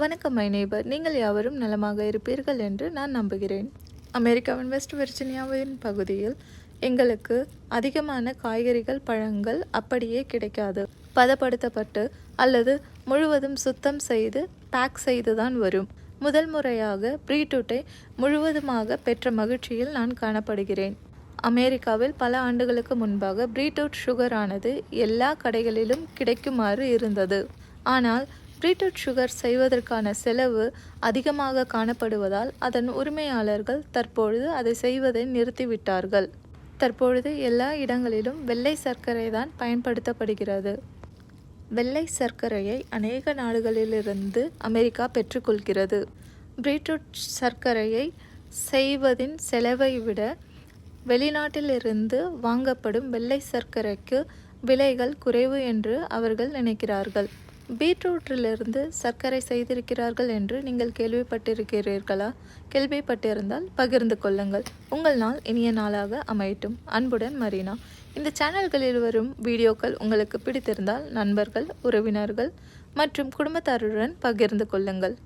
வணக்கம் my neighbour, நீங்கள் யாவரும் நலமாக இருப்பீர்கள் என்று நான் நம்புகிறேன். அமெரிக்காவின் வெஸ்ட் வெர்ஜீனியாவின் பகுதியில் எங்களுக்கு அதிகமான காய்கறிகள், பழங்கள் அப்படியே கிடைக்காது. பதப்படுத்தப்பட்டு அல்லது முழுவதும் சுத்தம் செய்து பேக் செய்து தான் வரும். முதல் முறையாக பீட்ரூட்டை முழுவதுமாக பெற்ற மகிழ்ச்சியில் நான் காணப்படுகிறேன். அமெரிக்காவில் பல ஆண்டுகளுக்கு முன்பாக பீட்ரூட் சுகரானது எல்லா கடைகளிலும் கிடைக்குமாறு இருந்தது. ஆனால் பீட்ரூட் சுகர் செய்வதற்கான செலவு அதிகமாக காணப்படுவதால் அதன் உரிமையாளர்கள் தற்பொழுது அதை செய்வதை நிறுத்திவிட்டார்கள். தற்பொழுது எல்லா இடங்களிலும் வெள்ளை சர்க்கரை தான் பயன்படுத்தப்படுகிறது. வெள்ளை சர்க்கரையை அநேக நாடுகளிலிருந்து அமெரிக்கா பெற்றுக்கொள்கிறது. பீட்ரூட் சர்க்கரையை செய்வதின் செலவை விட வெளிநாட்டிலிருந்து வாங்கப்படும் வெள்ளை சர்க்கரைக்கு விலைகள் குறைவு என்று அவர்கள் நினைக்கிறார்கள். பீட்ரூட்டிலிருந்து சர்க்கரை செய்திருக்கிறார்கள் என்று நீங்கள் கேள்விப்பட்டிருக்கிறீர்களா? கேள்விப்பட்டிருந்தால் பகிர்ந்து கொள்ளுங்கள். உங்கள் நாள் இனிய நாளாக அமையட்டும். அன்புடன் மரீனா. இந்த சேனல்களில் வரும் வீடியோக்கள் உங்களுக்கு பிடித்திருந்தால் நண்பர்கள், உறவினர்கள் மற்றும் குடும்பத்தாருடன் பகிர்ந்து கொள்ளுங்கள்.